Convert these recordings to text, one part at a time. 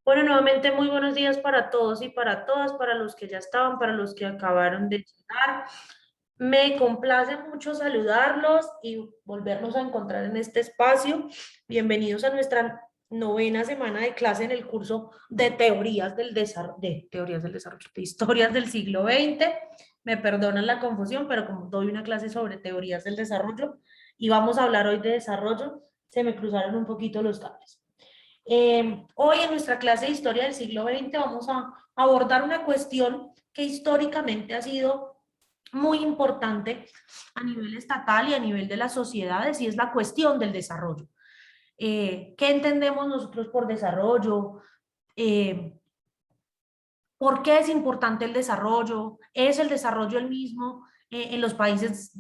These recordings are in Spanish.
Bueno, nuevamente muy buenos días para todos y para todas, para los que ya estaban, para los que acabaron de llegar. Me complace mucho saludarlos y volvernos a encontrar en este espacio. Bienvenidos a nuestra novena semana de clase en el curso de teorías del desarrollo, de historias del siglo XX. Me perdonan la confusión, pero como doy una clase sobre teorías del desarrollo y vamos a hablar hoy de desarrollo, se me cruzaron un poquito los cables. Hoy en nuestra clase de Historia del siglo XX vamos a abordar una cuestión que históricamente ha sido muy importante a nivel estatal y a nivel de las sociedades, y es la cuestión del desarrollo. ¿Qué entendemos nosotros por desarrollo? Eh, ¿Por qué es importante el desarrollo? ¿Es el desarrollo el mismo en los países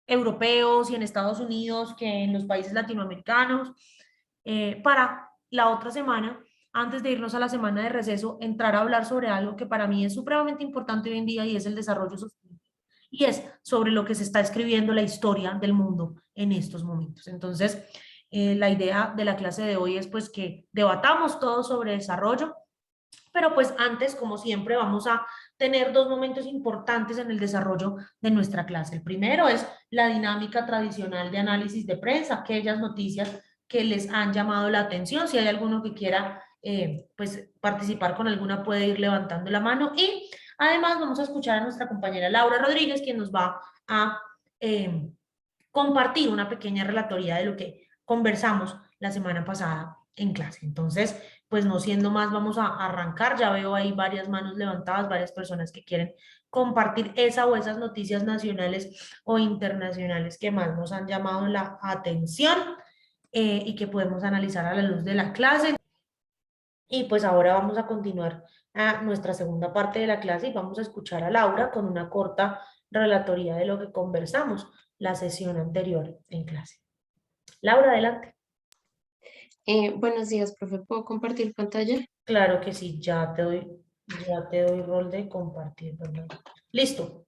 europeos y en Estados Unidos que en los países latinoamericanos? Para la otra semana, antes de irnos a la semana de receso, entrar a hablar sobre algo que para mí es supremamente importante hoy en día y es el desarrollo sostenible. Y es sobre lo que se está escribiendo la historia del mundo en estos momentos. Entonces, la idea de la clase de hoy es pues que debatamos todo sobre desarrollo, pero pues antes, como siempre, vamos a tener dos momentos importantes en el desarrollo de nuestra clase. El primero es la dinámica tradicional de análisis de prensa, aquellas noticias que les han llamado la atención. Si hay alguno que quiera pues participar con alguna, puede ir levantando la mano. Y además vamos a escuchar a nuestra compañera Laura Rodríguez, quien nos va a eh, compartir una pequeña relatoría de lo que conversamos la semana pasada en clase. Entonces, pues no siendo más, vamos a arrancar. Ya veo ahí varias manos levantadas, varias personas que quieren compartir esa o esas noticias nacionales o internacionales que más nos han llamado la atención y que podemos analizar a la luz de la clase. Y pues ahora vamos a continuar a nuestra segunda parte de la clase y vamos a escuchar a Laura con una corta relatoría de lo que conversamos la sesión anterior en clase. Laura, adelante. Buenos días, profe. ¿Puedo compartir pantalla? Claro que sí, ya te doy rol de compartir, ¿verdad? Listo.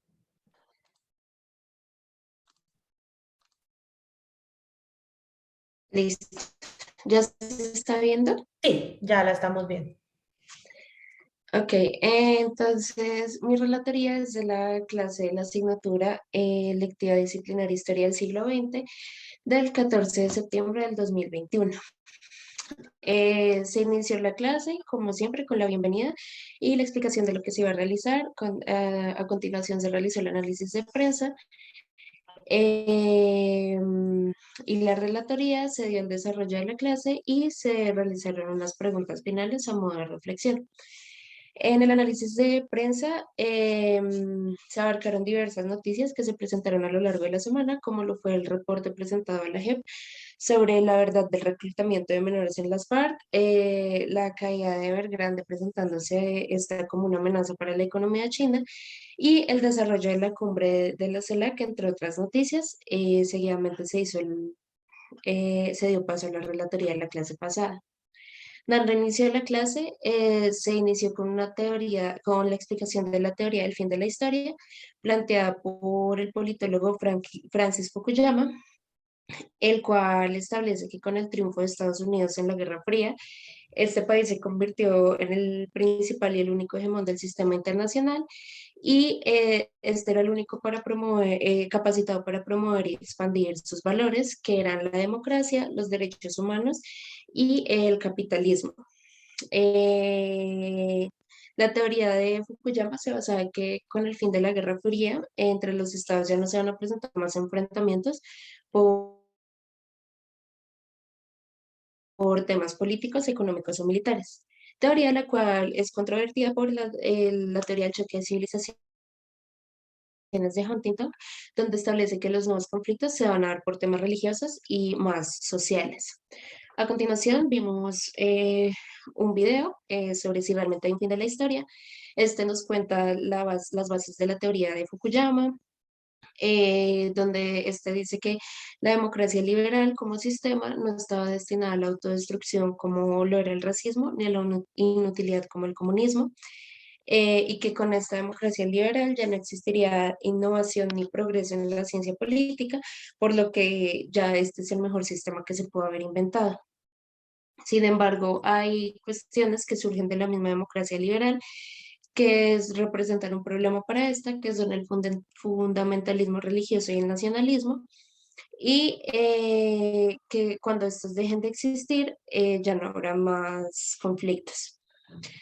Listo. ¿Ya se está viendo? Sí, ya la estamos viendo. Ok, entonces mi relatoría es de la clase de la asignatura lectiva disciplinaria Historia del siglo XX del 14 de septiembre del 2021. Se inició la clase, como siempre, con la bienvenida y la explicación de lo que se iba a realizar. A continuación se realizó el análisis de prensa. Y la relatoría se dio el desarrollo de la clase y se realizaron unas preguntas finales a modo de reflexión. En el análisis de prensa se abarcaron diversas noticias que se presentaron a lo largo de la semana, como lo fue el reporte presentado a la JEP sobre la verdad del reclutamiento de menores en las FARC, la caída de Evergrande presentándose esta como una amenaza para la economía china y el desarrollo de la cumbre de la CELAC, entre otras noticias. Seguidamente se dio paso a la relatoría de la clase pasada. Dando inicio a la clase, se inició con una teoría, con la explicación de la teoría del fin de la historia, planteada por el politólogo Francis Fukuyama, el cual establece que con el triunfo de Estados Unidos en la Guerra Fría, este país se convirtió en el principal y el único hegemón del sistema internacional y este era el único para promover, capacitado para promover y expandir sus valores, que eran la democracia, los derechos humanos y el capitalismo. Eh, la teoría de Fukuyama se basaba en que con el fin de la Guerra Fría entre los estados ya no se van a presentar más enfrentamientos por temas políticos, económicos o militares. Teoría la cual es controvertida por la teoría del choque de civilizaciones de Huntington, donde establece que los nuevos conflictos se van a dar por temas religiosos y más sociales. A continuación vimos un video sobre si realmente hay un fin de la historia. Este nos cuenta las bases de la teoría de Fukuyama, donde este dice que la democracia liberal como sistema no estaba destinada a la autodestrucción como lo era el racismo, ni a la inutilidad como el comunismo, y que con esta democracia liberal ya no existiría innovación ni progreso en la ciencia política, por lo que ya este es el mejor sistema que se pudo haber inventado. Sin embargo, hay cuestiones que surgen de la misma democracia liberal que representan un problema para esta, que son el fundamentalismo religioso y el nacionalismo, y que cuando estos dejen de existir, ya no habrá más conflictos.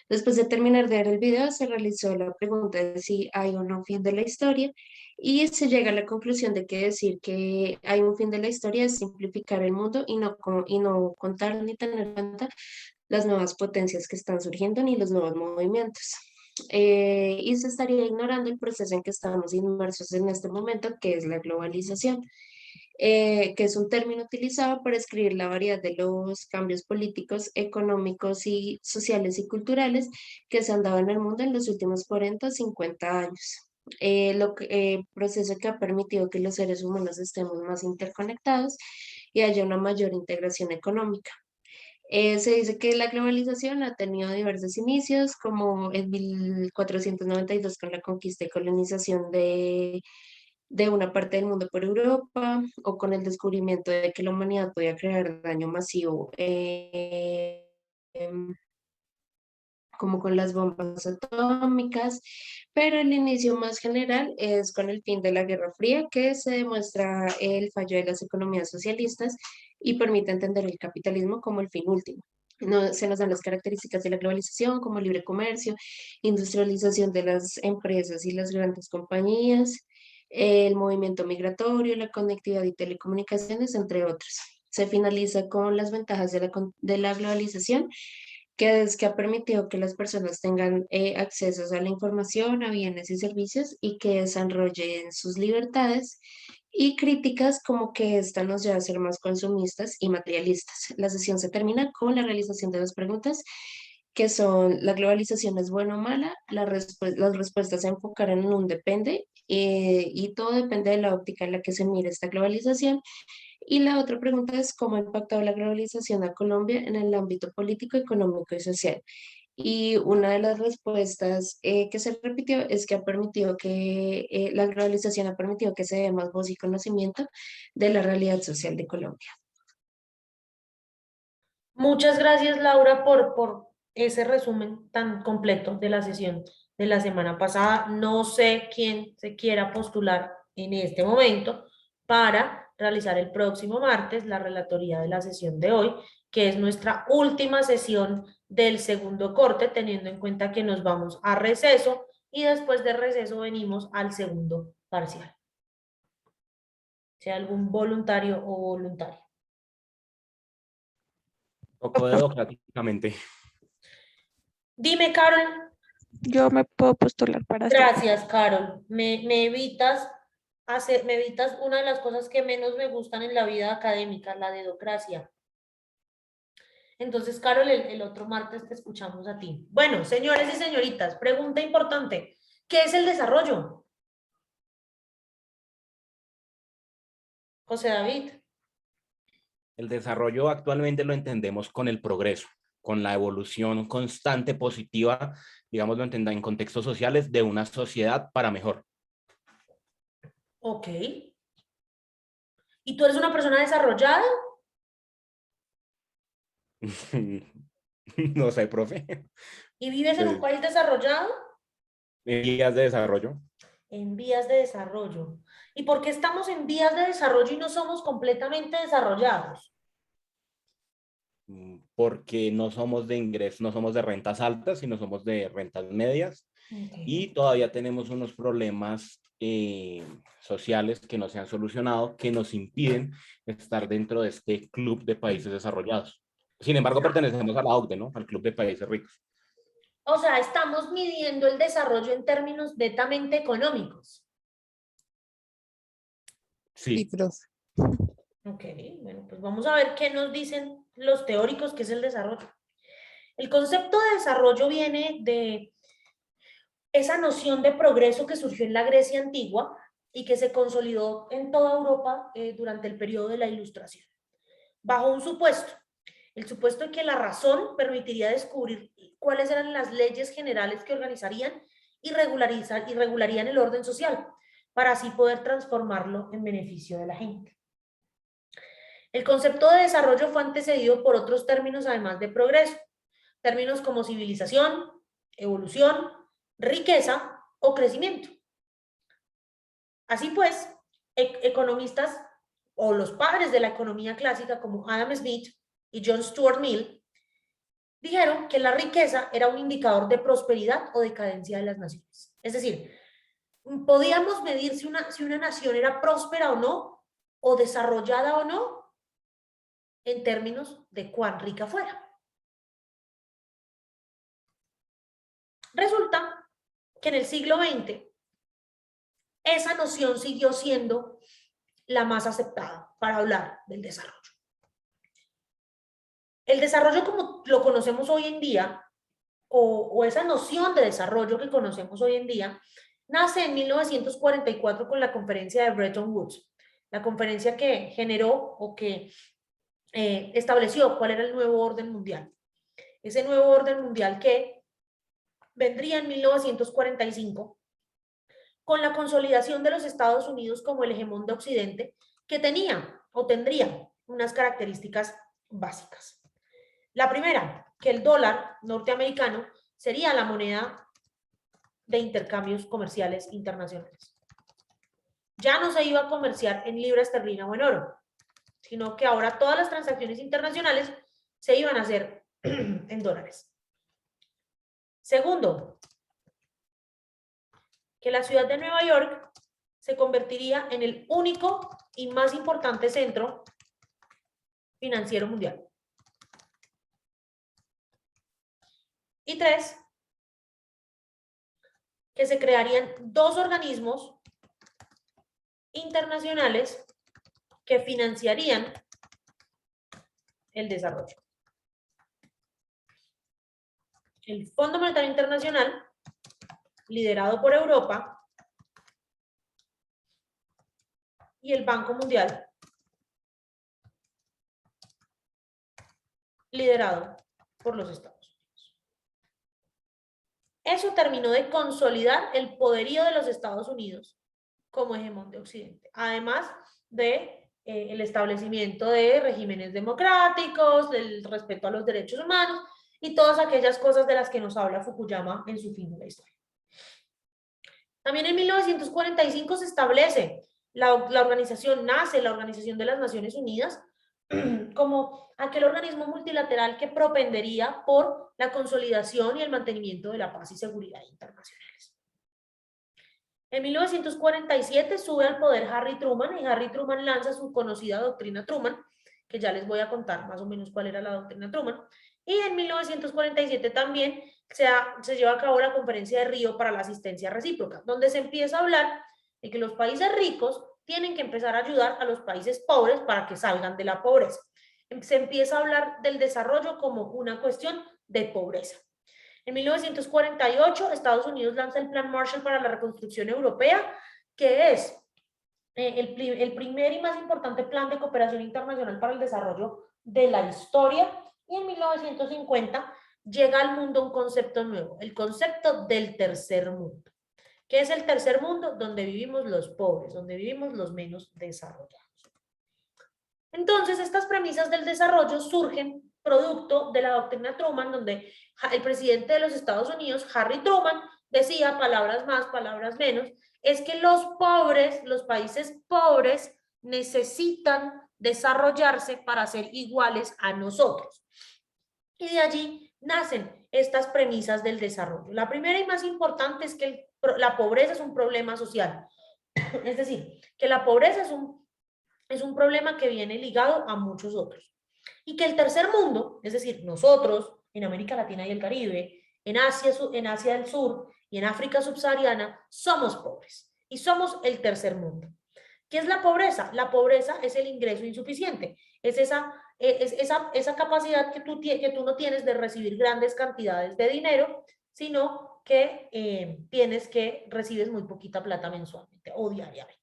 Después de terminar de ver el video, se realizó la pregunta de si hay o no fin de la historia y se llega a la conclusión de que decir que hay un fin de la historia es simplificar el mundo y no contar ni tener en cuenta las nuevas potencias que están surgiendo ni los nuevos movimientos. Y se estaría ignorando el proceso en que estamos inmersos en este momento, que es la globalización, que es un término utilizado para describir la variedad de los cambios políticos, económicos y sociales y culturales que se han dado en el mundo en los últimos 40 o 50 años. Proceso que ha permitido que los seres humanos estemos más interconectados y haya una mayor integración económica. Se dice que la globalización ha tenido diversos inicios, como en 1492 con la conquista y colonización de una parte del mundo por Europa, o con el descubrimiento de que la humanidad podía crear daño masivo, como con las bombas atómicas, pero el inicio más general es con el fin de la Guerra Fría, que se demuestra el fallo de las economías socialistas y permite entender el capitalismo como el fin último. No, se nos dan las características de la globalización como libre comercio, industrialización de las empresas y las grandes compañías, el movimiento migratorio, la conectividad y telecomunicaciones, entre otros. Se finaliza con las ventajas de la globalización, que ha permitido que las personas tengan accesos a la información, a bienes y servicios y que desarrollen sus libertades, y críticas como que esta nos lleva a ser más consumistas y materialistas. La sesión se termina con la realización de dos preguntas que son: ¿la globalización es buena o mala? Las respuestas se enfocaron en un depende, y todo depende de la óptica en la que se mire esta globalización. Y la otra pregunta es: ¿cómo ha impactado la globalización a Colombia en el ámbito político, económico y social? Y una de las respuestas que se repitió es que ha permitido que la globalización ha permitido que se dé más voz y conocimiento de la realidad social de Colombia. Muchas gracias, Laura, por ese resumen tan completo de la sesión de la semana pasada. No sé quién se quiera postular en este momento para realizar el próximo martes la relatoría de la sesión de hoy, que es nuestra última sesión del segundo corte, teniendo en cuenta que nos vamos a receso y después de receso venimos al segundo parcial. Sea algún voluntario o voluntaria. Poco democráticamente. Dime, Carol. Yo me puedo postular para hacer. Gracias, Carol. Me evitas una de las cosas que menos me gustan en la vida académica, la dedocracia. Entonces, Carol, el otro martes te escuchamos a ti. Bueno, señores y señoritas, pregunta importante. ¿Qué es el desarrollo? José David. El desarrollo actualmente lo entendemos con el progreso, con la evolución constante positiva, digamos, lo entenda en contextos sociales de una sociedad para mejor. Ok. ¿Y tú eres una persona desarrollada? No sé, profe. ¿Y vives en un país desarrollado? Vías de desarrollo. En vías de desarrollo. ¿Y por qué estamos en vías de desarrollo y no somos completamente desarrollados? Porque no somos de ingresos, no somos de rentas altas, sino somos de rentas medias. Okay. Y todavía tenemos unos problemas sociales que no se han solucionado, que nos impiden estar dentro de este club de países desarrollados. Sin embargo, pertenecemos a la OCDE, ¿no? Al club de países ricos. O sea, estamos midiendo el desarrollo en términos netamente económicos. Sí. Profe. Ok, bueno, pues vamos a ver qué nos dicen los teóricos que es el desarrollo. El concepto de desarrollo viene de esa noción de progreso que surgió en la Grecia antigua y que se consolidó en toda Europa durante el periodo de la Ilustración, bajo un supuesto, el supuesto de que la razón permitiría descubrir cuáles eran las leyes generales que organizarían y regularían el orden social, para así poder transformarlo en beneficio de la gente. El concepto de desarrollo fue antecedido por otros términos además de progreso, términos como civilización, evolución, riqueza o crecimiento. Así pues, economistas o los padres de la economía clásica como Adam Smith y John Stuart Mill dijeron que la riqueza era un indicador de prosperidad o decadencia de las naciones. Es decir, podíamos medir si una nación era próspera o no, o desarrollada o no, en términos de cuán rica fuera. Resulta que en el siglo XX esa noción siguió siendo la más aceptada para hablar del desarrollo. El desarrollo como lo conocemos hoy en día, o esa noción de desarrollo que conocemos hoy en día, nace en 1944 con la conferencia de Bretton Woods, la conferencia que generó o que estableció cuál era el nuevo orden mundial. Ese nuevo orden mundial que vendría en 1945 con la consolidación de los Estados Unidos como el hegemón de Occidente, que tenía o tendría unas características básicas. La primera, que el dólar norteamericano sería la moneda de intercambios comerciales internacionales. Ya no se iba a comerciar en libra esterlina o en oro, sino que ahora todas las transacciones internacionales se iban a hacer en dólares. Segundo, que la ciudad de Nueva York se convertiría en el único y más importante centro financiero mundial. Y tres, que se crearían dos organismos internacionales que financiarían el desarrollo. El Fondo Monetario Internacional, liderado por Europa, y el Banco Mundial, liderado por los Estados Unidos. Eso terminó de consolidar el poderío de los Estados Unidos como hegemón de Occidente, además de el establecimiento de regímenes democráticos, del respeto a los derechos humanos y todas aquellas cosas de las que nos habla Fukuyama en su fin de la historia. También en 1945 se establece la organización, nace la Organización de las Naciones Unidas como aquel organismo multilateral que propendería por la consolidación y el mantenimiento de la paz y seguridad internacionales. En 1947 sube al poder Harry Truman y Harry Truman lanza su conocida doctrina Truman, que ya les voy a contar más o menos cuál era la doctrina Truman. Y en 1947 también se lleva a cabo la conferencia de Río para la asistencia recíproca, donde se empieza a hablar de que los países ricos tienen que empezar a ayudar a los países pobres para que salgan de la pobreza. Se empieza a hablar del desarrollo como una cuestión de pobreza. En 1948, Estados Unidos lanza el Plan Marshall para la Reconstrucción Europea, que es el primer y más importante plan de cooperación internacional para el desarrollo de la historia. Y en 1950 llega al mundo un concepto nuevo, el concepto del tercer mundo. ¿Qué es el tercer mundo? Donde vivimos los pobres, donde vivimos los menos desarrollados. Entonces, estas premisas del desarrollo surgen producto de la doctrina Truman, donde el presidente de los Estados Unidos, Harry Truman, decía, palabras más, palabras menos, es que los pobres, los países pobres, necesitan desarrollarse para ser iguales a nosotros. Y de allí nacen estas premisas del desarrollo. La primera y más importante es que la pobreza es un problema social. Es decir, que la pobreza es un problema que viene ligado a muchos otros. Y que el tercer mundo, es decir, nosotros, en América Latina y el Caribe, en Asia del Sur y en África subsahariana, somos pobres. Y somos el tercer mundo. ¿Qué es la pobreza? La pobreza es el ingreso insuficiente. Es esa capacidad que tú no tienes de recibir grandes cantidades de dinero, sino que recibes muy poquita plata mensualmente o diariamente.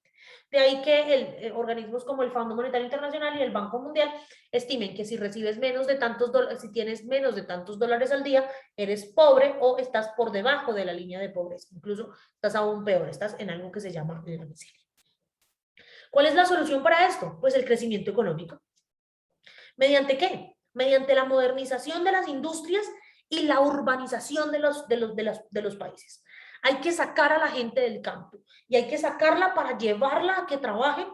De ahí que organismos como el Fondo Monetario Internacional y el Banco Mundial estimen que si recibes menos de tantos dólares, si tienes menos de tantos dólares al día, eres pobre o estás por debajo de la línea de pobreza. Incluso estás aún peor, estás en algo que se llama la miseria. ¿Cuál es la solución para esto? Pues el crecimiento económico. ¿Mediante qué? Mediante la modernización de las industrias y la urbanización de los países. Hay que sacar a la gente del campo y hay que sacarla para llevarla a que trabajen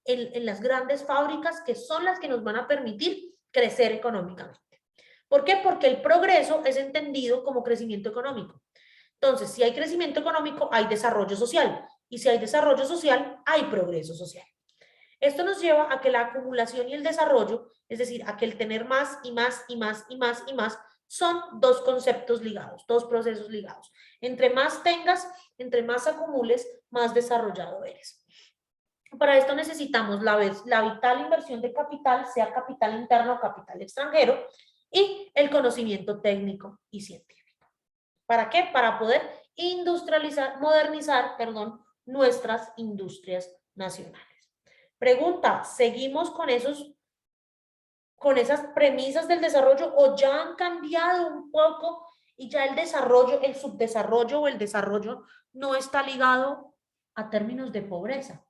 en las grandes fábricas que son las que nos van a permitir crecer económicamente. ¿Por qué? Porque el progreso es entendido como crecimiento económico. Entonces, si hay crecimiento económico, hay desarrollo social. Y si hay desarrollo social, hay progreso social. Esto nos lleva a que la acumulación y el desarrollo, es decir, a que el tener más y más y más y más y más, son dos conceptos ligados, dos procesos ligados. Entre más tengas, entre más acumules, más desarrollado eres. Para esto necesitamos la vital inversión de capital, sea capital interno o capital extranjero, y el conocimiento técnico y científico. ¿Para qué? Para poder industrializar, modernizar, perdón, nuestras industrias nacionales. Pregunta, ¿seguimos con esas premisas del desarrollo o ya han cambiado un poco y ya el desarrollo, el subdesarrollo o el desarrollo no está ligado a términos de pobreza?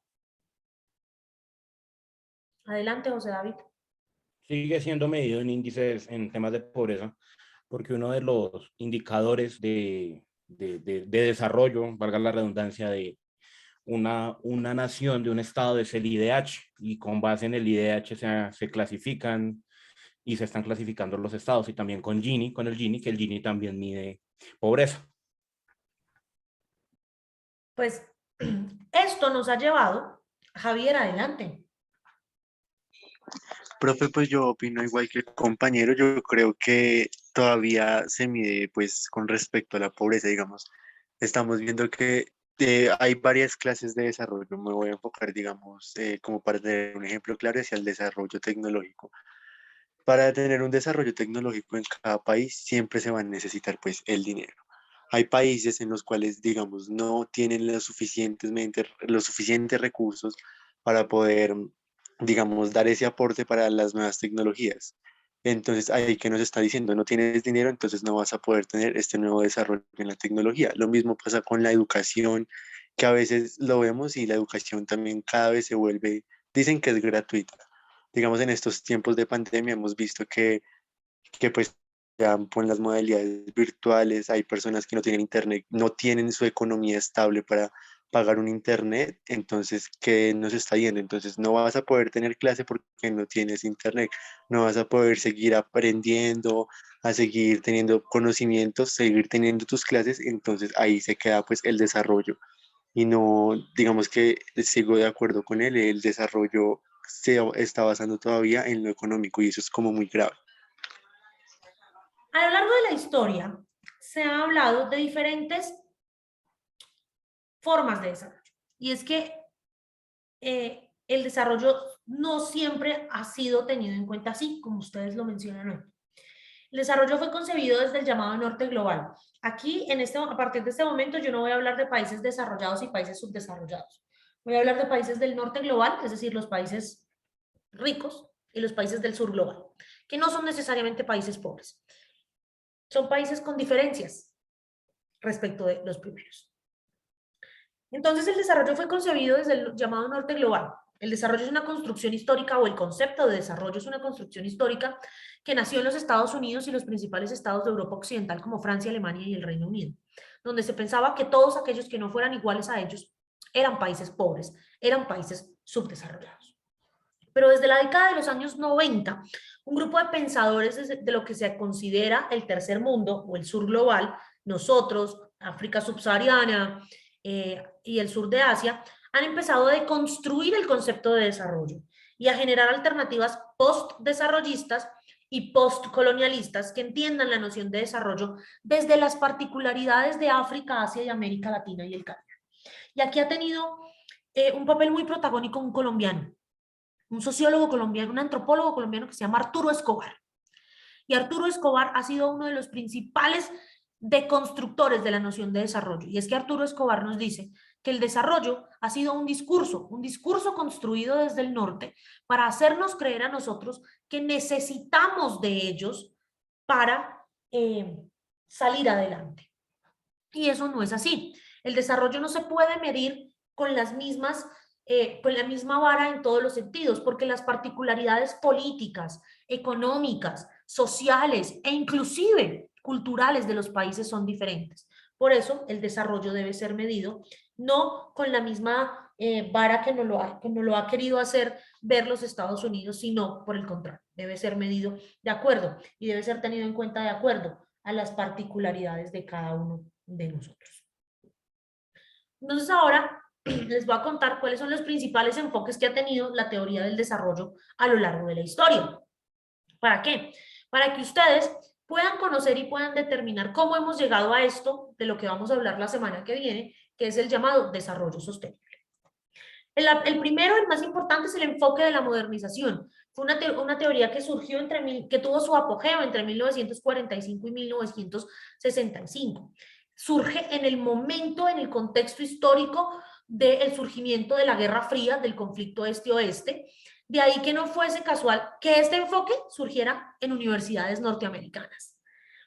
Adelante, José David. Sigue siendo medido en índices en temas de pobreza, porque uno de los indicadores de desarrollo, valga la redundancia, de una nación, de un estado, es el IDH, y con base en el IDH se clasifican y se están clasificando los estados, y también con Gini, con el Gini, que el Gini también mide pobreza. Pues esto nos ha llevado, Javier, adelante. Profe, pues yo opino igual que el compañero, yo creo que todavía se mide pues con respecto a la pobreza, digamos. Estamos viendo que hay varias clases de desarrollo, me voy a enfocar, digamos, como para tener un ejemplo claro, hacia el desarrollo tecnológico. Para tener un desarrollo tecnológico en cada país siempre se va a necesitar pues el dinero. Hay países en los cuales, digamos, no tienen los suficientes recursos para poder, digamos, dar ese aporte para las nuevas tecnologías. Entonces, ahí que nos está diciendo, no tienes dinero, entonces no vas a poder tener este nuevo desarrollo en la tecnología. Lo mismo pasa con la educación, que a veces lo vemos y la educación también cada vez se vuelve, dicen que es gratuita. Digamos, en estos tiempos de pandemia hemos visto que pues ya con las modalidades virtuales hay personas que no tienen internet, no tienen su economía estable para pagar un internet, entonces, ¿qué nos está yendo? Entonces, no vas a poder tener clase porque no tienes internet, no vas a poder seguir aprendiendo, a seguir teniendo conocimientos, seguir teniendo tus clases, entonces ahí se queda pues el desarrollo. Y no, digamos que sigo de acuerdo con él, el desarrollo se está basando todavía en lo económico y eso es como muy grave. A lo largo de la historia se ha hablado de diferentes formas de desarrollo. Y es que el desarrollo no siempre ha sido tenido en cuenta así, como ustedes lo mencionan hoy. El desarrollo fue concebido desde el llamado norte global. Aquí, a partir de este momento, yo no voy a hablar de países desarrollados y países subdesarrollados. Voy a hablar de países del norte global, es decir, los países ricos, y los países del sur global, que no son necesariamente países pobres. Son países con diferencias respecto de los primeros. Entonces, el desarrollo fue concebido desde el llamado norte global. El desarrollo es una construcción histórica, o el concepto de desarrollo es una construcción histórica que nació en los Estados Unidos y los principales estados de Europa Occidental como Francia, Alemania y el Reino Unido, donde se pensaba que todos aquellos que no fueran iguales a ellos eran países pobres, eran países subdesarrollados. Pero desde la década de los años 90, un grupo de pensadores de lo que se considera el tercer mundo o el sur global, nosotros, África subsahariana y el sur de Asia, han empezado a deconstruir el concepto de desarrollo y a generar alternativas post-desarrollistas y post-colonialistas que entiendan la noción de desarrollo desde las particularidades de África, Asia y América Latina y el Caribe. Y aquí ha tenido un papel muy protagónico un colombiano, un sociólogo colombiano, un antropólogo colombiano que se llama Arturo Escobar. Y Arturo Escobar ha sido uno de los principales deconstructores de la noción de desarrollo. Y es que Arturo Escobar nos dice que el desarrollo ha sido un discurso construido desde el norte para hacernos creer a nosotros que necesitamos de ellos para salir adelante. Y eso no es así. El desarrollo no se puede medir con las mismas con la misma vara en todos los sentidos, porque las particularidades políticas, económicas, sociales e inclusive culturales de los países son diferentes. Por eso el desarrollo debe ser medido no con la misma vara que no lo ha querido hacer ver los Estados Unidos, sino por el contrario, debe ser medido de acuerdo y debe ser tenido en cuenta de acuerdo a las particularidades de cada uno de nosotros. Entonces ahora les voy a contar cuáles son los principales enfoques que ha tenido la teoría del desarrollo a lo largo de la historia. ¿Para qué? Para que ustedes puedan conocer y puedan determinar cómo hemos llegado a esto de lo que vamos a hablar la semana que viene, que es el llamado desarrollo sostenible. El primero, el más importante, es el enfoque de la modernización. Fue una teoría que surgió que tuvo su apogeo entre 1945 y 1965. Surge en el momento, en el contexto histórico del surgimiento de la Guerra Fría, del conflicto este-oeste. De ahí que no fuese casual que este enfoque surgiera en universidades norteamericanas.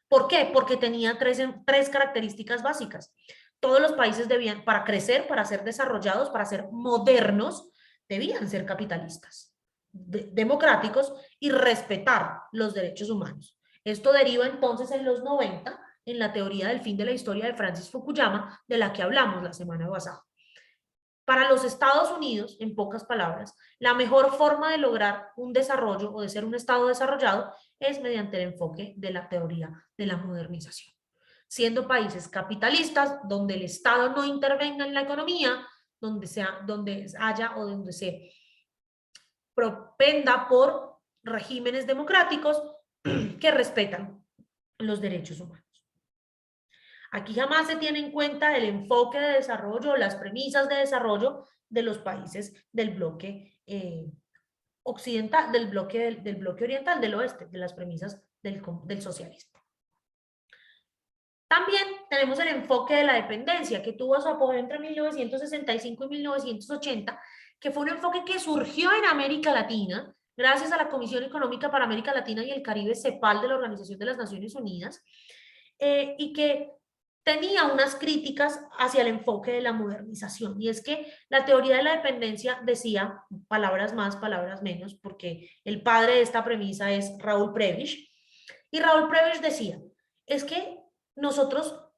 ¿Por qué? Porque tenía tres características básicas. Todos los países debían, para crecer, para ser desarrollados, para ser modernos, debían ser capitalistas, democráticos y respetar los derechos humanos. Esto deriva entonces en los 90 en la teoría del fin de la historia de Francis Fukuyama, de la que hablamos la semana pasada. Para los Estados Unidos, en pocas palabras, la mejor forma de lograr un desarrollo o de ser un Estado desarrollado es mediante el enfoque de la teoría de la modernización. Siendo países capitalistas, donde el Estado no intervenga en la economía, donde haya o donde se propenda por regímenes democráticos que respetan los derechos humanos. Aquí jamás se tiene en cuenta el enfoque de desarrollo, las premisas de desarrollo de los países del bloque occidental, del bloque oriental, del oeste, de las premisas del socialismo. También tenemos el enfoque de la dependencia, que tuvo su apogeo entre 1965 y 1980, que fue un enfoque que surgió en América Latina, gracias a la Comisión Económica para América Latina y el Caribe, CEPAL, de la Organización de las Naciones Unidas, y que tenía unas críticas hacia el enfoque de la modernización, y es que la teoría de la dependencia decía, palabras más, palabras menos, porque el padre de esta premisa es Raúl Prebisch, y Raúl Prebisch decía, es que nosotros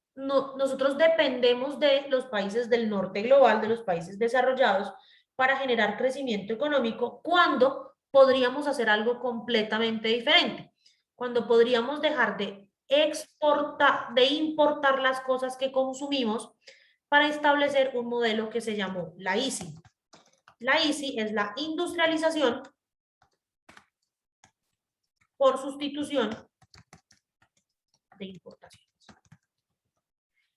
dependemos de los países del norte global, de los países desarrollados, para generar crecimiento económico, cuando podríamos hacer algo completamente diferente, cuando podríamos dejar de importar las cosas que consumimos para establecer un modelo que se llamó la ICI. La ICI es la industrialización por sustitución de importaciones.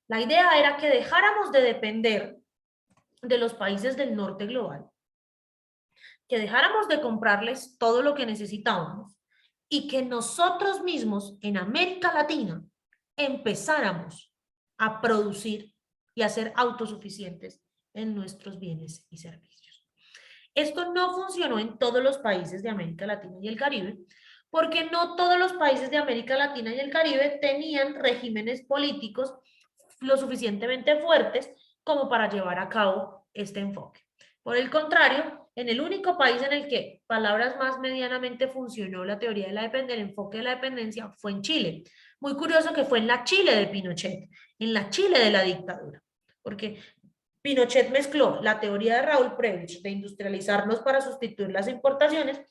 La idea era que dejáramos de depender de los países del norte global, que dejáramos de comprarles todo lo que necesitábamos y que nosotros mismos en América Latina empezáramos a producir y a ser autosuficientes en nuestros bienes y servicios. Esto no funcionó en todos los países de América Latina y el Caribe, porque no todos los países de América Latina y el Caribe tenían regímenes políticos lo suficientemente fuertes como para llevar a cabo este enfoque. Por el contrario, en el único país en el que, palabras más, medianamente funcionó la teoría de la dependencia, el enfoque de la dependencia, fue en Chile. Muy curioso que fue en la Chile de Pinochet, en la Chile de la dictadura, porque Pinochet mezcló la teoría de Raúl Prebisch de industrializarnos para sustituir las importaciones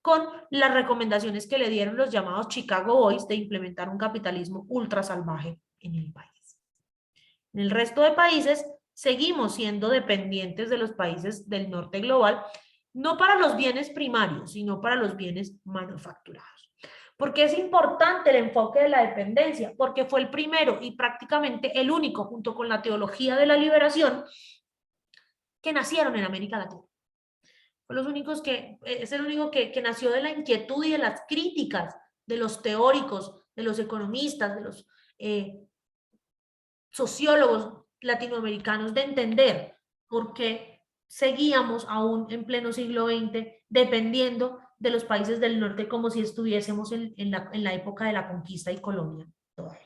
con las recomendaciones que le dieron los llamados Chicago Boys de implementar un capitalismo ultra salvaje en el país. En el resto de países seguimos siendo dependientes de los países del norte global, no para los bienes primarios, sino para los bienes manufacturados. ¿Por qué es importante el enfoque de la dependencia? Porque fue el primero y prácticamente el único, junto con la teología de la liberación, que nacieron en América Latina. Es el único que nació de la inquietud y de las críticas de los teóricos, de los economistas, de los sociólogos latinoamericanos, de entender por qué seguíamos aún en pleno siglo XX dependiendo de los países del norte como si estuviésemos en la época de la conquista y colonia todavía.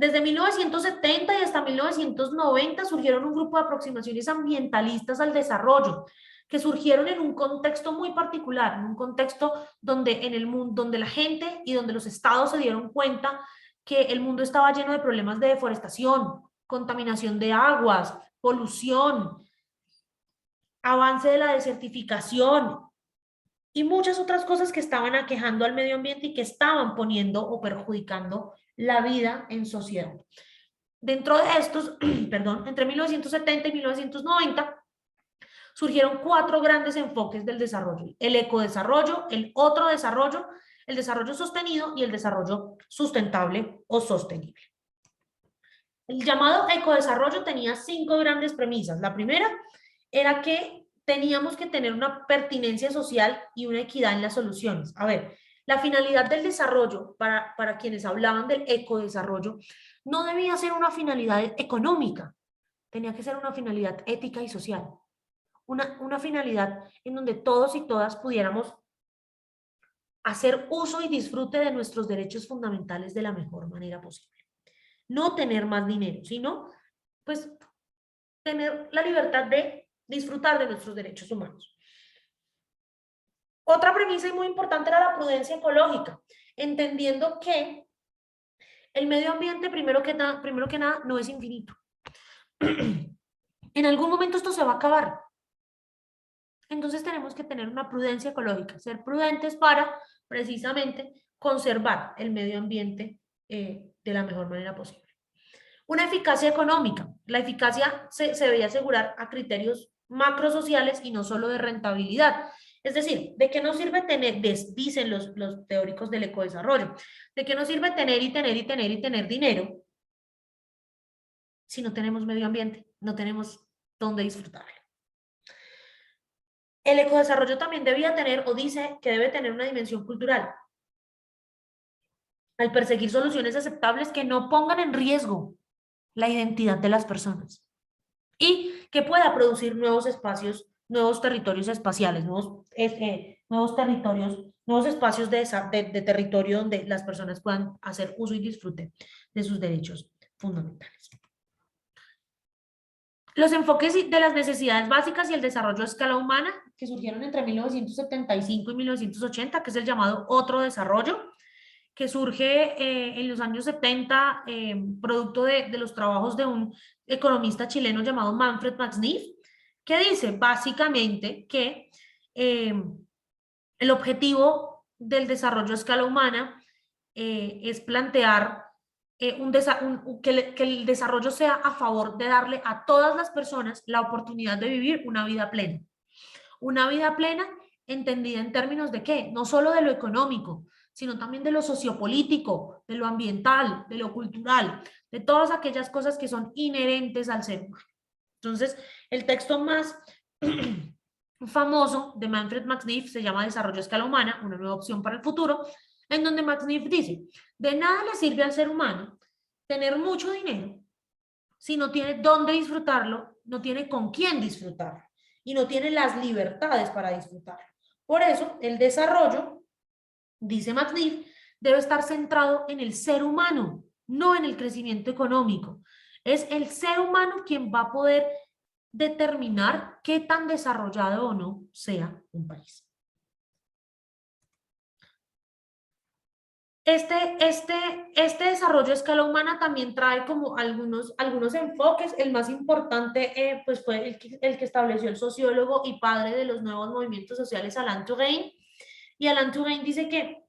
Desde 1970 y hasta 1990 surgieron un grupo de aproximaciones ambientalistas al desarrollo, que surgieron en un contexto muy particular, en un contexto donde en el mundo, donde la gente y donde los estados se dieron cuenta que el mundo estaba lleno de problemas de deforestación, contaminación de aguas, polución, avance de la desertificación y muchas otras cosas que estaban aquejando al medio ambiente y que estaban poniendo o perjudicando la vida en sociedad. Dentro de estos, perdón, entre 1970 y 1990, surgieron 4 grandes enfoques del desarrollo: el ecodesarrollo, el otro desarrollo, el desarrollo sostenido y el desarrollo sustentable o sostenible. El llamado ecodesarrollo tenía 5 grandes premisas. La primera era que teníamos que tener una pertinencia social y una equidad en las soluciones. A ver, la finalidad del desarrollo, para quienes hablaban del ecodesarrollo, no debía ser una finalidad económica, tenía que ser una finalidad ética y social. Una finalidad en donde todos y todas pudiéramos hacer uso y disfrute de nuestros derechos fundamentales de la mejor manera posible. No tener más dinero, sino pues tener la libertad de disfrutar de nuestros derechos humanos. Otra premisa y muy importante era la prudencia ecológica, entendiendo que el medio ambiente, primero que nada, no es infinito. En algún momento esto se va a acabar. Entonces tenemos que tener una prudencia ecológica, ser prudentes para precisamente conservar el medio ambiente de la mejor manera posible. Una eficacia económica. La eficacia se debía asegurar a criterios macrosociales y no solo de rentabilidad. Es decir, ¿de qué nos sirve tener, dicen los teóricos del ecodesarrollo, de qué nos sirve tener y tener y tener y tener dinero si no tenemos medio ambiente, no tenemos dónde disfrutarlo? El ecodesarrollo también debía tener, o dice que debe tener, una dimensión cultural. Al perseguir soluciones aceptables que no pongan en riesgo la identidad de las personas y que pueda producir nuevos espacios, nuevos territorios espaciales, nuevos territorios, nuevos espacios de territorio donde las personas puedan hacer uso y disfrute de sus derechos fundamentales. Los enfoques de las necesidades básicas y el desarrollo a escala humana, que surgieron entre 1975 y 1980, que es el llamado otro desarrollo, que surge en los años 70, producto de los trabajos de un economista chileno llamado Manfred Max Neef, que dice básicamente que el objetivo del desarrollo a escala humana es plantear que el desarrollo sea a favor de darle a todas las personas la oportunidad de vivir una vida plena. Una vida plena entendida en términos de ¿qué? No solo de lo económico, sino también de lo sociopolítico, de lo ambiental, de lo cultural, de todas aquellas cosas que son inherentes al ser humano. Entonces, el texto más famoso de Manfred Max Neef se llama Desarrollo a escala humana, una nueva opción para el futuro, en donde Max Neef dice, de nada le sirve al ser humano tener mucho dinero si no tiene dónde disfrutarlo, no tiene con quién disfrutarlo y no tiene las libertades para disfrutarlo. Por eso, el desarrollo, dice Max Neef, debe estar centrado en el ser humano, no en el crecimiento económico. Es el ser humano quien va a poder determinar qué tan desarrollado o no sea un país. Este desarrollo a escala humana también trae como algunos enfoques. El más importante pues fue el que estableció el sociólogo y padre de los nuevos movimientos sociales, Alain Touraine. Y Alain Touraine dice que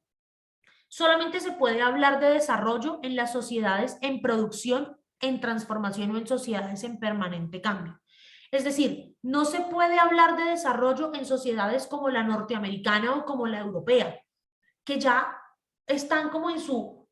solamente se puede hablar de desarrollo en las sociedades en producción, en transformación o en sociedades en permanente cambio. Es decir, no se puede hablar de desarrollo en sociedades como la norteamericana o como la europea, que ya están como en su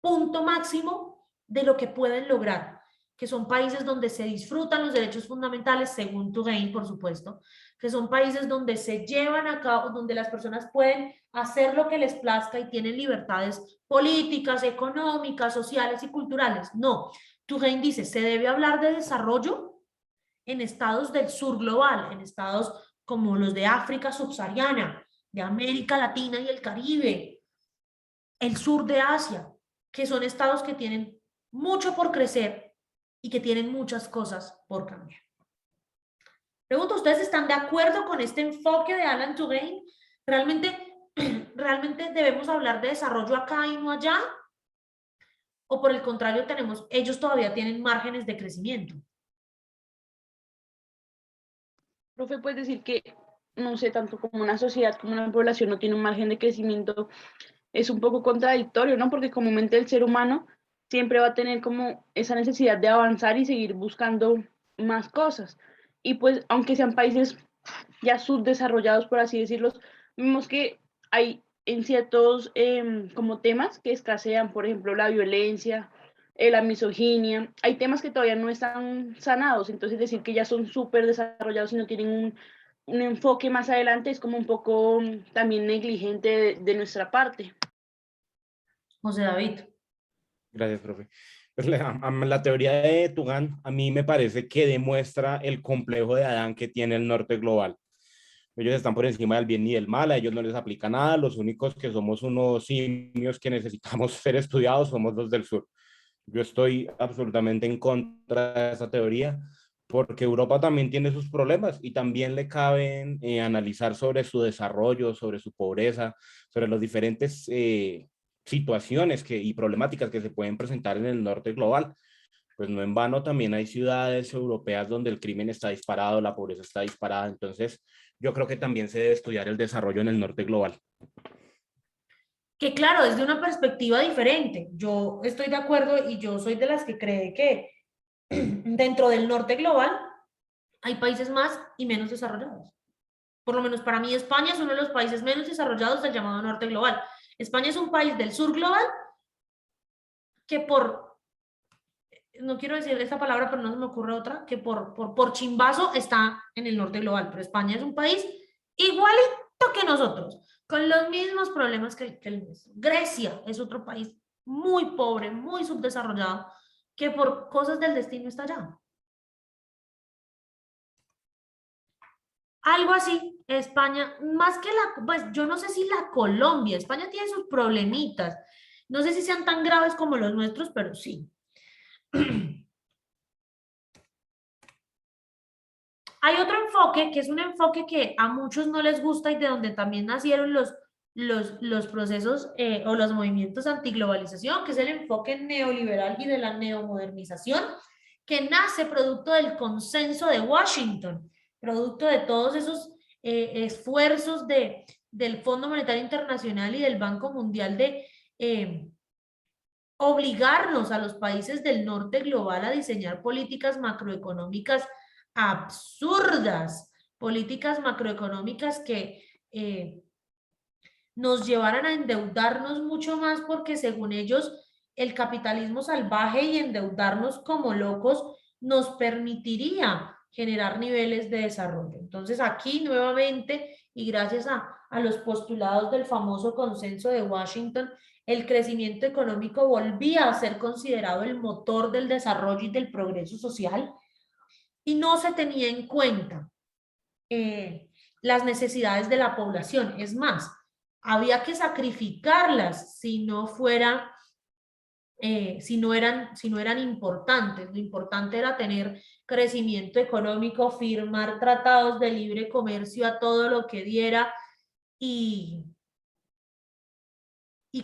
punto máximo de lo que pueden lograr, que son países donde se disfrutan los derechos fundamentales, según Touraine, por supuesto, que son países donde se llevan a cabo, donde las personas pueden hacer lo que les plazca y tienen libertades políticas, económicas, sociales y culturales. No, Touraine dice, se debe hablar de desarrollo en estados del sur global, en estados como los de África subsahariana, de América Latina y el Caribe, el sur de Asia, que son estados que tienen mucho por crecer y que tienen muchas cosas por cambiar. Pregunto, ¿ustedes están de acuerdo con este enfoque de Alan Turing? ¿Realmente debemos hablar de desarrollo acá y no allá? ¿O por el contrario ellos todavía tienen márgenes de crecimiento? Profe, puedes decir que, no sé, tanto como una sociedad como una población no tiene un margen de crecimiento, es un poco contradictorio, ¿no? Porque comúnmente el ser humano siempre va a tener como esa necesidad de avanzar y seguir buscando más cosas. Y pues, aunque sean países ya subdesarrollados, por así decirlo, vemos que hay en ciertos como temas que escasean, por ejemplo, la violencia, la misoginia, hay temas que todavía no están sanados, entonces decir que ya son súper desarrollados y no tienen un enfoque más adelante es como un poco también negligente de nuestra parte. José David. Gracias, profe. Pues la teoría de Tugan a mí me parece que demuestra el complejo de Adán que tiene el norte global. Ellos están por encima del bien y del mal, a ellos no les aplica nada, los únicos que somos unos simios que necesitamos ser estudiados somos los del sur. Yo estoy absolutamente en contra de esa teoría porque Europa también tiene sus problemas y también le caben analizar sobre su desarrollo, sobre su pobreza, sobre las diferentes situaciones y problemáticas que se pueden presentar en el norte global. Pues no en vano también hay ciudades europeas donde el crimen está disparado, la pobreza está disparada, entonces yo creo que también se debe estudiar el desarrollo en el norte global. Que claro, desde una perspectiva diferente. Yo estoy de acuerdo y yo soy de las que cree que dentro del norte global hay países más y menos desarrollados. Por lo menos para mí España es uno de los países menos desarrollados del llamado norte global. España es un país del sur global que no quiero decir esta palabra, pero no se me ocurre otra, que por chimbazo está en el norte global, pero España es un país igualito que nosotros, con los mismos problemas que el nuestro. Grecia es otro país muy pobre, muy subdesarrollado, que por cosas del destino está allá. Algo así, España, más que pues yo no sé si la Colombia, España tiene sus problemitas, no sé si sean tan graves como los nuestros, pero sí. Hay otro enfoque, que es un enfoque que a muchos no les gusta y de donde también nacieron los procesos o los movimientos antiglobalización, que es el enfoque neoliberal y de la neomodernización, que nace producto del consenso de Washington, producto de todos esos esfuerzos del Fondo Monetario Internacional y del Banco Mundial de obligarnos a los países del norte global a diseñar políticas macroeconómicas absurdas, políticas macroeconómicas que nos llevaran a endeudarnos mucho más porque según ellos el capitalismo salvaje y endeudarnos como locos nos permitiría generar niveles de desarrollo. Entonces aquí nuevamente y gracias a los postulados del famoso consenso de Washington, el crecimiento económico volvía a ser considerado el motor del desarrollo y del progreso social y no se tenía en cuenta las necesidades de la población. Es más, había que sacrificarlas si no eran importantes. Lo importante era tener crecimiento económico, firmar tratados de libre comercio a todo lo que diera y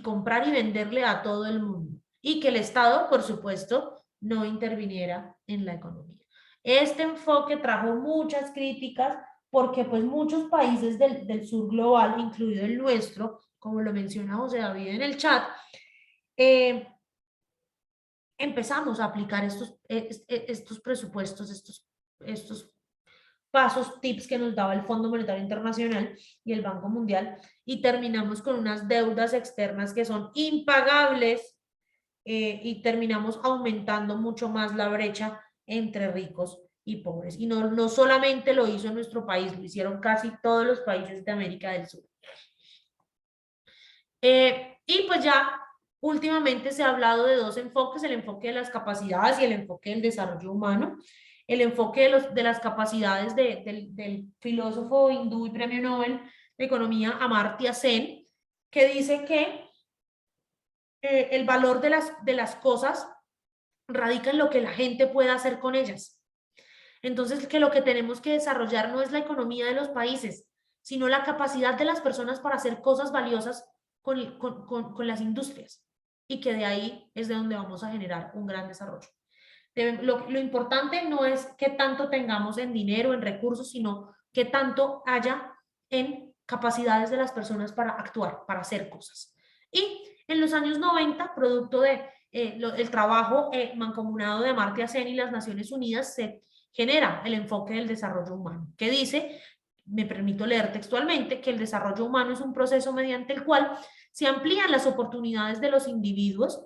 comprar y venderle a todo el mundo. Y que el Estado, por supuesto, no interviniera en la economía. Este enfoque trajo muchas críticas porque pues muchos países del sur global, incluido el nuestro, como lo menciona José David en el chat, empezamos a aplicar estos presupuestos, estos pasos, tips que nos daba el Fondo Monetario Internacional y el Banco Mundial, y terminamos con unas deudas externas que son impagables y terminamos aumentando mucho más la brecha entre ricos y pobres. Y no solamente lo hizo nuestro país, lo hicieron casi todos los países de América del Sur. Y pues ya últimamente se ha hablado de dos enfoques, el enfoque de las capacidades y el enfoque del desarrollo humano. El enfoque de las capacidades del filósofo hindú y premio Nobel de Economía Amartya Sen, que dice que el valor de las cosas radica en lo que la gente pueda hacer con ellas. Entonces, que lo que tenemos que desarrollar no es la economía de los países, sino la capacidad de las personas para hacer cosas valiosas con las industrias, y que de ahí es de donde vamos a generar un gran desarrollo. Lo importante no es qué tanto tengamos en dinero, en recursos, sino qué tanto haya en capacidades de las personas para actuar, para hacer cosas. Y en los años 90, producto de el trabajo mancomunado de Amartya Sen y las Naciones Unidas, se genera el enfoque del desarrollo humano, que dice, me permito leer textualmente, que el desarrollo humano es un proceso mediante el cual se amplían las oportunidades de los individuos,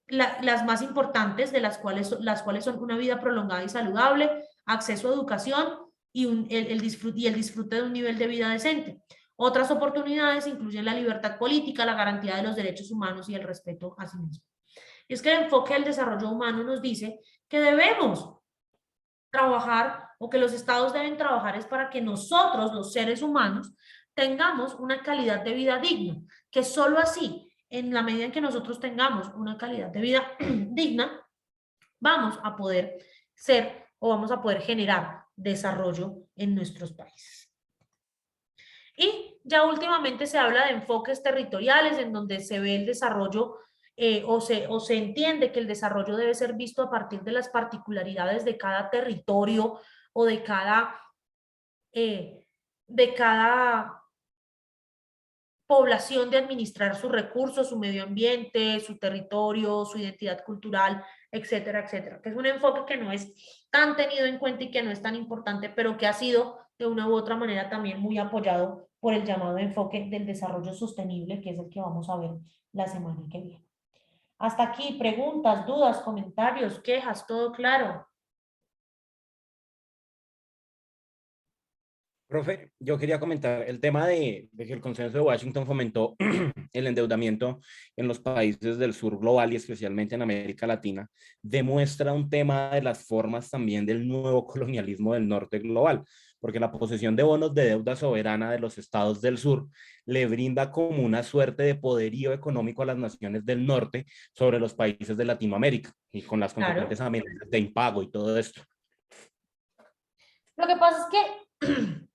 las más importantes de las cuales son una vida prolongada y saludable, acceso a educación y el disfrute de un nivel de vida decente. Otras oportunidades incluyen la libertad política, la garantía de los derechos humanos y el respeto a sí mismo. Y es que el enfoque del desarrollo humano nos dice que debemos trabajar, o que los estados deben trabajar, es para que nosotros, los seres humanos, tengamos una calidad de vida digna, que solo así, en la medida en que nosotros tengamos una calidad de vida digna, vamos a poder ser o vamos a poder generar desarrollo en nuestros países. Y ya últimamente se habla de enfoques territoriales en donde se ve el desarrollo o se entiende que el desarrollo debe ser visto a partir de las particularidades de cada territorio o de cada población, de administrar sus recursos, su medio ambiente, su territorio, su identidad cultural, etcétera, etcétera. Que es un enfoque que no es tan tenido en cuenta y que no es tan importante, pero que ha sido de una u otra manera también muy apoyado por el llamado enfoque del desarrollo sostenible, que es el que vamos a ver la semana que viene. Hasta aquí, preguntas, dudas, comentarios, quejas, ¿todo claro? Profe, yo quería comentar el tema de que el consenso de Washington fomentó el endeudamiento en los países del sur global y especialmente en América Latina, demuestra un tema de las formas también del nuevo colonialismo del norte global, porque la posesión de bonos de deuda soberana de los estados del sur le brinda como una suerte de poderío económico a las naciones del norte sobre los países de Latinoamérica y con las consecuentes amenazas de impago y todo esto. Lo que pasa es que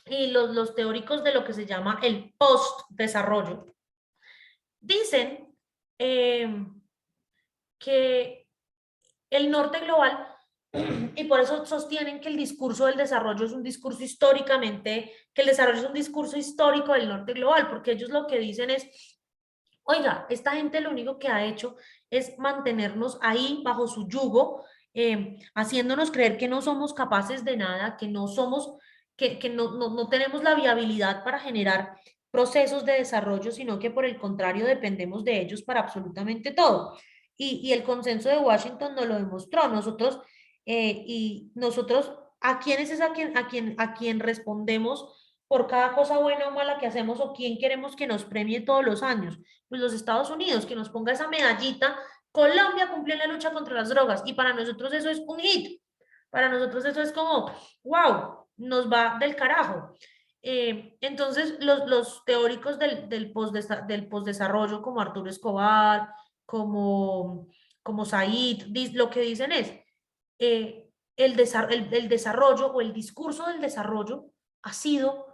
y los teóricos de lo que se llama el post-desarrollo dicen que el norte global, y por eso sostienen que el discurso del desarrollo es un discurso históricamente, que el desarrollo es un discurso histórico del norte global, porque ellos lo que dicen es, oiga, esta gente lo único que ha hecho es mantenernos ahí bajo su yugo, haciéndonos creer que no somos capaces de nada, que no somos, que no tenemos la viabilidad para generar procesos de desarrollo, sino que por el contrario dependemos de ellos para absolutamente todo. Y el consenso de Washington nos lo demostró. Nosotros, ¿a quién es a quien respondemos por cada cosa buena o mala que hacemos, o quién queremos que nos premie todos los años? Pues los Estados Unidos, que nos ponga esa medallita, Colombia cumplió en la lucha contra las drogas, y para nosotros eso es un hit, para nosotros eso es como, wow, nos va del carajo. Entonces, los teóricos del postdesarrollo, como Arturo Escobar, como Said, lo que dicen es, el desarrollo o el discurso del desarrollo ha sido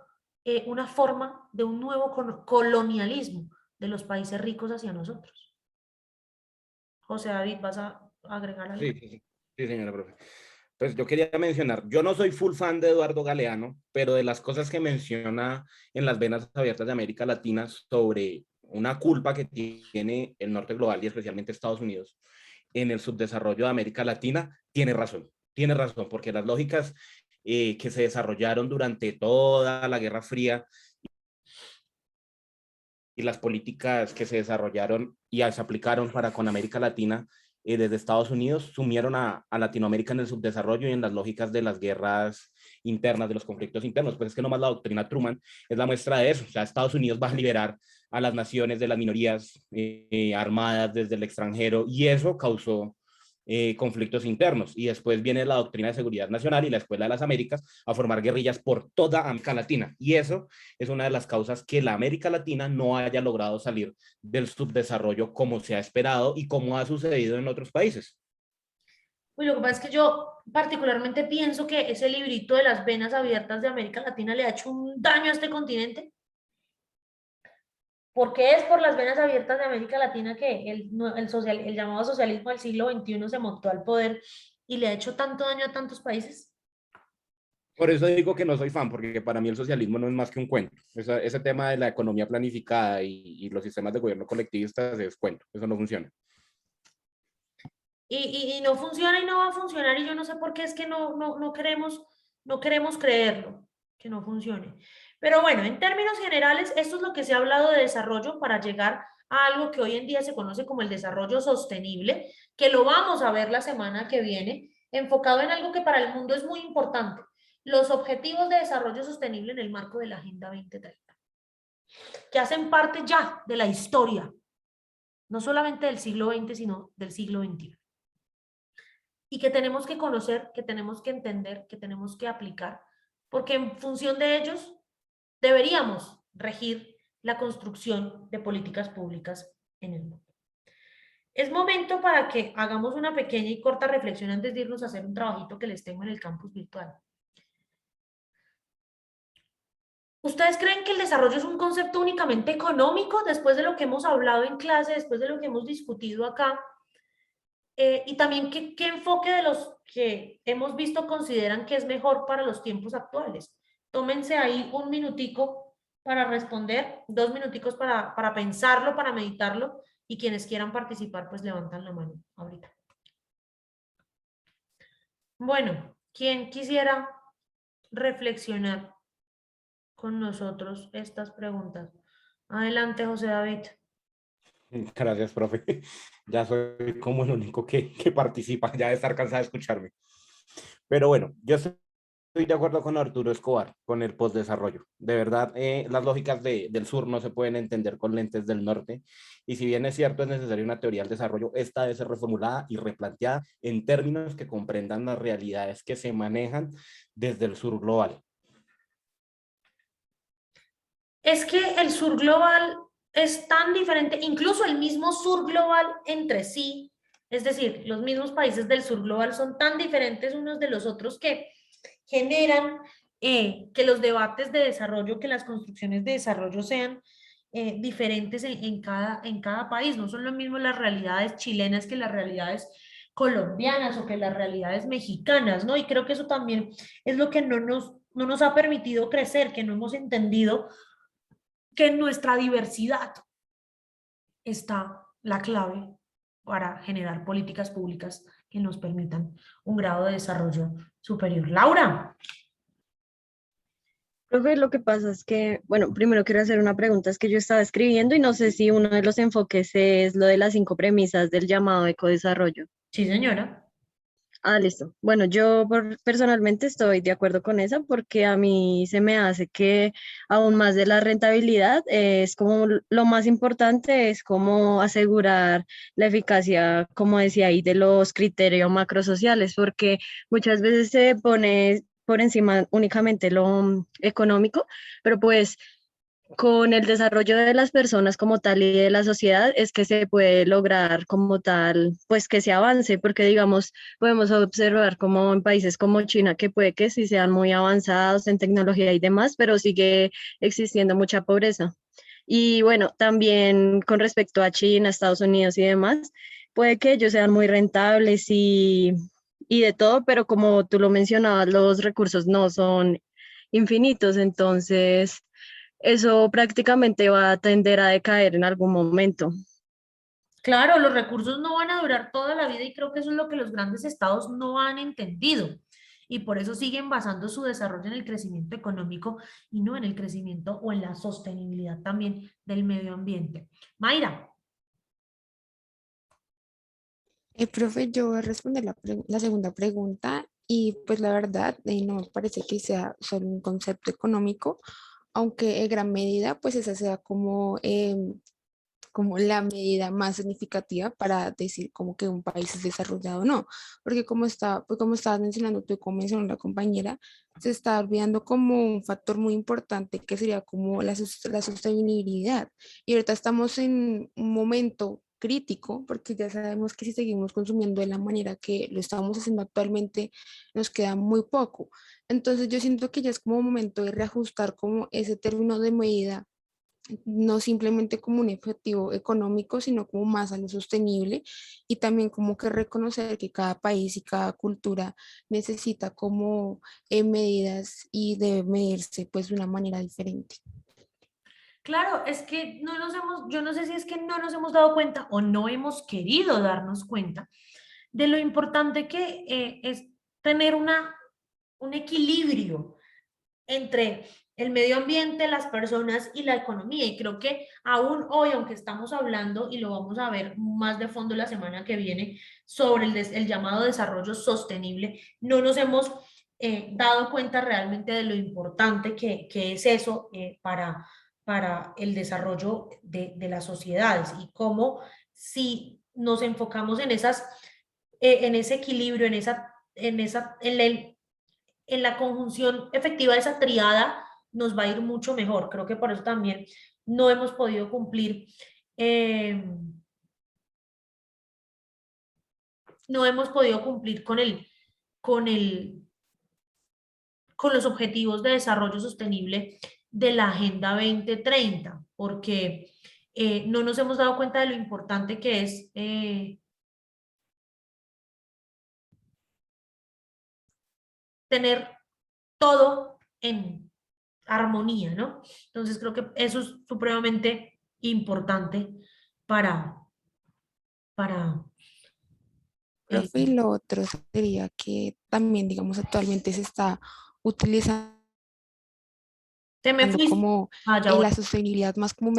una forma de un nuevo colonialismo de los países ricos hacia nosotros. José David, ¿vas a agregar algo? Sí, señora profe. Pues yo quería mencionar, yo no soy full fan de Eduardo Galeano, pero de las cosas que menciona en las venas abiertas de América Latina sobre una culpa que tiene el norte global y especialmente Estados Unidos en el subdesarrollo de América Latina, tiene razón, porque las lógicas que se desarrollaron durante toda la Guerra Fría y las políticas que se desarrollaron y se aplicaron para con América Latina desde Estados Unidos sumieron a Latinoamérica en el subdesarrollo y en las lógicas de las guerras internas, de los conflictos internos. Pues es que nomás la doctrina Truman es la muestra de eso. O sea, Estados Unidos va a liberar a las naciones de las minorías armadas desde el extranjero, y eso causó conflictos internos. Y después viene la doctrina de seguridad nacional y la Escuela de las Américas a formar guerrillas por toda América Latina. Y eso es una de las causas que la América Latina no haya logrado salir del subdesarrollo como se ha esperado y como ha sucedido en otros países. Uy, lo que pasa es que yo particularmente pienso que ese librito de las venas abiertas de América Latina le ha hecho un daño a este continente, porque es por las venas abiertas de América Latina que el llamado socialismo del siglo XXI se montó al poder y le ha hecho tanto daño a tantos países. Por eso digo que no soy fan, porque para mí el socialismo no es más que un cuento. Ese tema de la economía planificada y los sistemas de gobierno colectivistas es cuento, eso no funciona. Y no funciona y no va a funcionar y yo no sé por qué es que no queremos creerlo, que no funcione. Pero bueno, en términos generales, esto es lo que se ha hablado de desarrollo para llegar a algo que hoy en día se conoce como el desarrollo sostenible, que lo vamos a ver la semana que viene, enfocado en algo que para el mundo es muy importante, los objetivos de desarrollo sostenible en el marco de la Agenda 2030, que hacen parte ya de la historia, no solamente del siglo XX, sino del siglo XXI. Y que tenemos que conocer, que tenemos que entender, que tenemos que aplicar, porque en función de ellos deberíamos regir la construcción de políticas públicas en el mundo. Es momento para que hagamos una pequeña y corta reflexión antes de irnos a hacer un trabajito que les tengo en el campus virtual. ¿Ustedes creen que el desarrollo es un concepto únicamente económico después de lo que hemos hablado en clase, después de lo que hemos discutido acá? Y también, ¿qué enfoque de los que hemos visto consideran que es mejor para los tiempos actuales? Tómense ahí un minutico para responder, 2 minuticos para pensarlo, para meditarlo, y quienes quieran participar, pues levantan la mano ahorita. Bueno, ¿quién quisiera reflexionar con nosotros estas preguntas? Adelante, José David. Gracias, profe. Ya soy como el único que participa, ya de estar cansado de escucharme. Pero bueno, yo estoy de acuerdo con Arturo Escobar, con el postdesarrollo. De verdad, las lógicas del sur no se pueden entender con lentes del norte. Y si bien es cierto, es necesaria una teoría del desarrollo, esta debe ser reformulada y replanteada en términos que comprendan las realidades que se manejan desde el sur global. Es que el sur global es tan diferente, incluso el mismo sur global entre sí, es decir, los mismos países del sur global son tan diferentes unos de los otros que generan que los debates de desarrollo, que las construcciones de desarrollo sean diferentes en cada país. No son lo mismo las realidades chilenas que las realidades colombianas o que las realidades mexicanas, ¿no? Y creo que eso también es lo que no nos ha permitido crecer, que no hemos entendido que en nuestra diversidad está la clave para generar políticas públicas que nos permitan un grado de desarrollo superior. Laura. Profe, lo que pasa es que, bueno, primero quiero hacer una pregunta, es que yo estaba escribiendo y no sé si uno de los enfoques es lo de las 5 premisas del llamado ecodesarrollo. Sí, señora. Ah, listo. Bueno, personalmente estoy de acuerdo con esa porque a mí se me hace que aún más de la rentabilidad es como lo más importante es como asegurar la eficacia, como decía ahí, de los criterios macrosociales, porque muchas veces se pone por encima únicamente lo económico, pero pues con el desarrollo de las personas como tal y de la sociedad es que se puede lograr como tal, pues que se avance, porque digamos, podemos observar como en países como China, que puede que sí sean muy avanzados en tecnología y demás, pero sigue existiendo mucha pobreza. Y bueno, también con respecto a China, Estados Unidos y demás, puede que ellos sean muy rentables y de todo, pero como tú lo mencionabas, los recursos no son infinitos, entonces eso prácticamente va a tender a decaer en algún momento. Claro, los recursos no van a durar toda la vida y creo que eso es lo que los grandes estados no han entendido. Y por eso siguen basando su desarrollo en el crecimiento económico y no en el crecimiento o en la sostenibilidad también del medio ambiente. Mayra. Profe, yo voy a responder la segunda pregunta y pues la verdad no me parece que sea solo un concepto económico, aunque en gran medida pues esa sea como como la medida más significativa para decir como que un país es desarrollado o no, porque como estabas mencionando tú y como mencionó la compañera, se está olvidando como un factor muy importante que sería como la sostenibilidad. Y ahorita estamos en un momento crítico porque ya sabemos que si seguimos consumiendo de la manera que lo estamos haciendo actualmente, nos queda muy poco. Entonces yo siento que ya es como momento de reajustar como ese término de medida, no simplemente como un objetivo económico, sino como más a lo sostenible y también como que reconocer que cada país y cada cultura necesita como medidas y debe medirse pues de una manera diferente. Claro, es que yo no sé si es que no nos hemos dado cuenta o no hemos querido darnos cuenta de lo importante que es tener un equilibrio entre el medio ambiente, las personas y la economía. Y creo que aún hoy, aunque estamos hablando, y lo vamos a ver más de fondo la semana que viene, sobre el llamado desarrollo sostenible, no nos hemos dado cuenta realmente de lo importante que es eso para el desarrollo de las sociedades y cómo si nos enfocamos en ese equilibrio, en la conjunción efectiva de esa triada nos va a ir mucho mejor. Creo que por eso también no hemos podido cumplir, eh, no hemos podido cumplir con el, con los objetivos de desarrollo sostenible de la Agenda 2030, porque no nos hemos dado cuenta de lo importante que es tener todo en armonía, ¿no? Entonces creo que eso es supremamente importante para, para Profe, y lo otro sería que también, digamos, actualmente se está utilizando te me fuiste. como Ah, ya voy. la sostenibilidad más como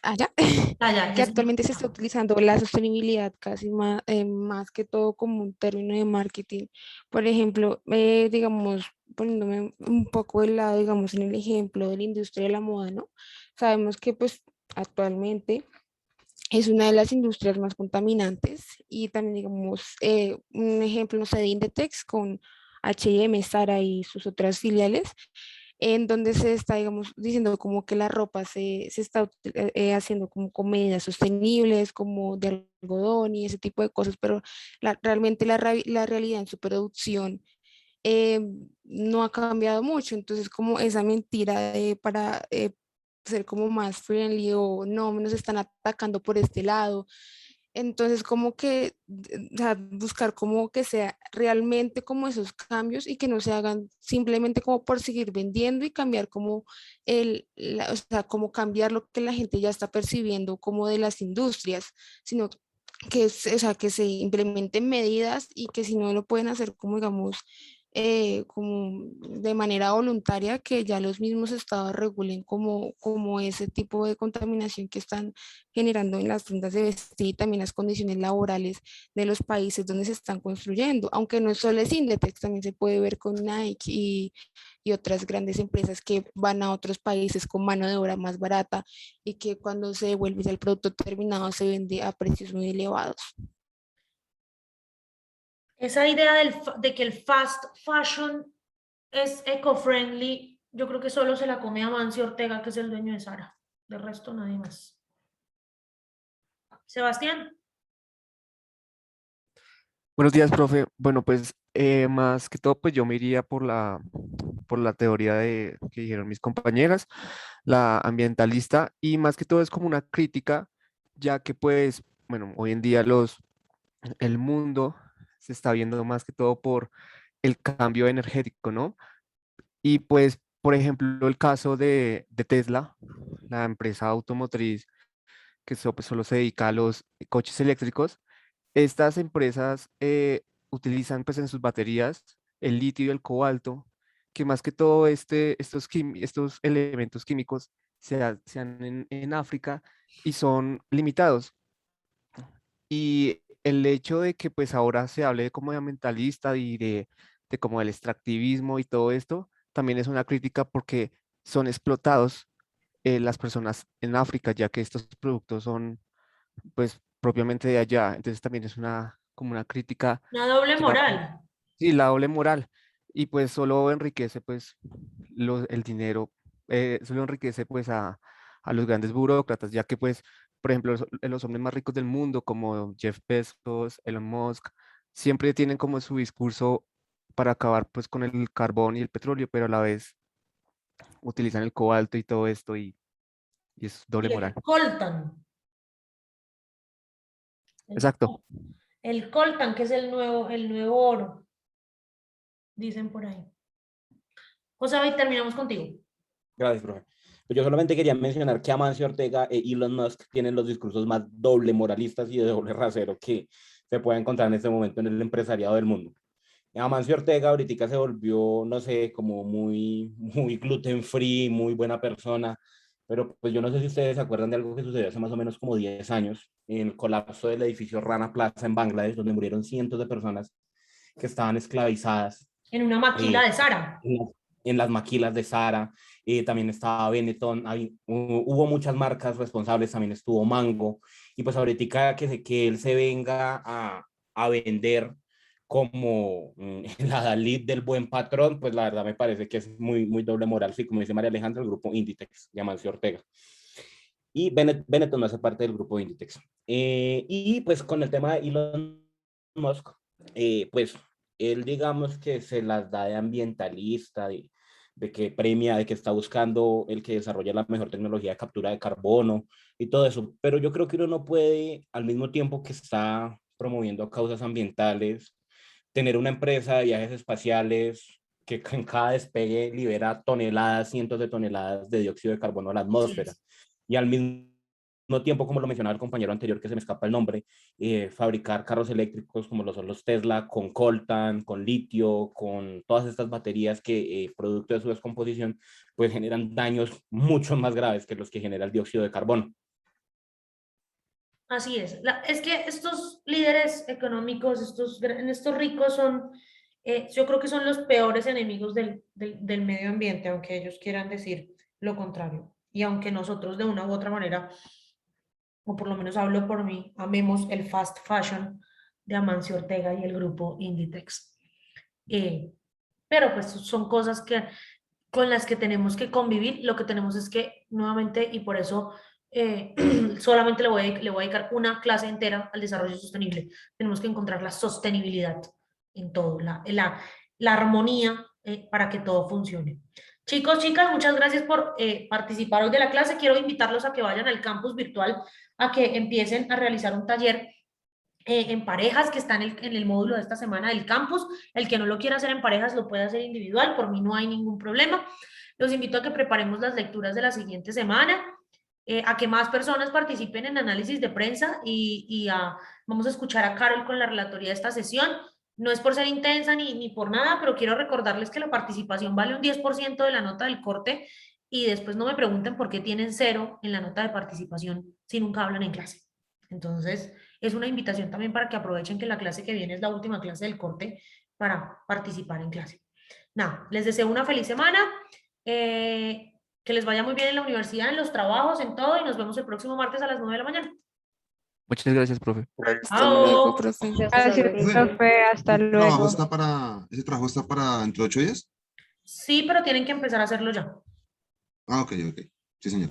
allá, Ya, ya, que ya se me actualmente se está utilizando la sostenibilidad casi más, más que todo como un término de marketing. Por ejemplo, digamos, poniéndome un poco de lado, digamos, en el ejemplo de la industria de la moda, ¿no? Sabemos que pues actualmente es una de las industrias más contaminantes y también, digamos, un ejemplo, no sé, de Inditex con H&M, Zara y sus otras filiales, en donde se está, digamos, diciendo como que la ropa se está haciendo como con medidas sostenibles, como de algodón y ese tipo de cosas, pero realmente la realidad en su producción eh, no ha cambiado mucho. Entonces, como esa mentira para ser como más friendly o no, nos están atacando por este lado. Entonces, como que, o sea, buscar como que sea realmente como esos cambios y que no se hagan simplemente como por seguir vendiendo y cambiar como o sea, como cambiar lo que la gente ya está percibiendo como de las industrias, sino o sea, que se implementen medidas y que si no lo pueden hacer como digamos como de manera voluntaria, que ya los mismos estados regulen como ese tipo de contaminación que están generando en las tiendas de vestir y también las condiciones laborales de los países donde se están construyendo. Aunque no solo es Inditex, también se puede ver con Nike y otras grandes empresas que van a otros países con mano de obra más barata y que cuando se devuelve ya el producto terminado se vende a precios muy elevados. esa idea de que el fast fashion es eco-friendly, yo creo que solo se la come Amancio Ortega, que es el dueño de Zara. De resto, nadie más. Sebastián. Buenos días, profe. Bueno, pues más que todo, pues yo me iría por la teoría que dijeron mis compañeras, la ambientalista, y más que todo es como una crítica, ya que pues, bueno, hoy en día el mundo se está viendo más que todo por el cambio energético, ¿no? Y pues, por ejemplo, el caso de Tesla, la empresa automotriz que pues, solo se dedica a los coches eléctricos. Estas empresas utilizan pues en sus baterías el litio y el cobalto, que más que todo estos elementos químicos se dan en África y son limitados. Y el hecho de que pues ahora se hable como de ambientalista y de como el extractivismo y todo esto, también es una crítica porque son explotados las personas en África, ya que estos productos son pues propiamente de allá. Entonces también es como una crítica. Una doble moral. Sí, la doble moral. Y pues solo enriquece pues el dinero, solo enriquece pues a los grandes burócratas, ya que pues, por ejemplo, los hombres más ricos del mundo como Jeff Bezos, Elon Musk, siempre tienen como su discurso para acabar pues con el carbón y el petróleo, pero a la vez utilizan el cobalto y todo esto y es doble Y moral. el coltan. Exacto. El coltan, que es el nuevo oro, dicen por ahí. José, hoy terminamos contigo. Gracias, profe. Pues yo solamente quería mencionar que Amancio Ortega e Elon Musk tienen los discursos más doble moralistas y de doble rasero que se puede encontrar en este momento en el empresariado del mundo. Amancio Ortega ahorita se volvió, no sé, como muy gluten free, muy buena persona, pero pues yo no sé si ustedes se acuerdan de algo que sucedió hace más o menos como 10 años, en el colapso del edificio Rana Plaza en Bangladesh, donde murieron cientos de personas que estaban esclavizadas En una maquila eh, de Sara. en las maquilas de Zara, también estaba Benetton, hubo muchas marcas responsables, también estuvo Mango, y pues ahorita que él se venga a vender como la Dalit del buen patrón, pues la verdad me parece que es muy doble moral, sí, como dice María Alejandra, el grupo Inditex, de Amancio Ortega. Y Benetton no hace parte del grupo Inditex. Y pues con el tema de Elon Musk, pues él digamos que se las da de ambientalista, de que premia, de que está buscando el que desarrolle la mejor tecnología de captura de carbono y todo eso, pero yo creo que uno no puede, al mismo tiempo que está promoviendo causas ambientales, tener una empresa de viajes espaciales que en cada despegue libera toneladas, cientos de toneladas de dióxido de carbono a la atmósfera. Y al mismo tiempo, como lo mencionaba el compañero anterior, que se me escapa el nombre, fabricar carros eléctricos como lo son los Tesla, con coltan, con litio, con todas estas baterías que, producto de su descomposición, pues generan daños mucho más graves que los que genera el dióxido de carbono. Así es. Es que estos líderes económicos, estos ricos son, yo creo que son los peores enemigos del medio ambiente, aunque ellos quieran decir lo contrario. Y aunque nosotros de una u otra manera, o por lo menos hablo por mí, amemos el fast fashion de Amancio Ortega y el grupo Inditex. Pero pues son cosas con las que tenemos que convivir. Lo que tenemos es que, nuevamente, y por eso solamente le voy a dedicar una clase entera al desarrollo sostenible. Tenemos que encontrar la sostenibilidad en todo, la armonía para que todo funcione. Chicos, chicas, muchas gracias por participar hoy de la clase. Quiero invitarlos a que vayan al campus virtual, a que empiecen a realizar un taller en parejas que están en el módulo de esta semana del campus. El que no lo quiera hacer en parejas lo puede hacer individual, por mí no hay ningún problema. Los invito a que preparemos las lecturas de la siguiente semana, a que más personas participen en análisis de prensa vamos a escuchar a Carol con la relatoría de esta sesión. No es por ser intensa ni por nada, pero quiero recordarles que la participación vale un 10% de la nota del corte y después no me pregunten por qué tienen 0 en la nota de participación si nunca hablan en clase. Entonces, es una invitación también para que aprovechen que la clase que viene es la última clase del corte para participar en clase. Nada, les deseo una feliz semana, que les vaya muy bien en la universidad, en los trabajos, en todo, y nos vemos el próximo martes a las 9 de la mañana. Muchas gracias, profe. Hasta luego, Chao. profe. Gracias, profe. Hasta ¿Ese trabajo luego. está ese trabajo está para dentro de 8 días? Sí, pero tienen que empezar a hacerlo ya. Ah, ok. Sí, señor.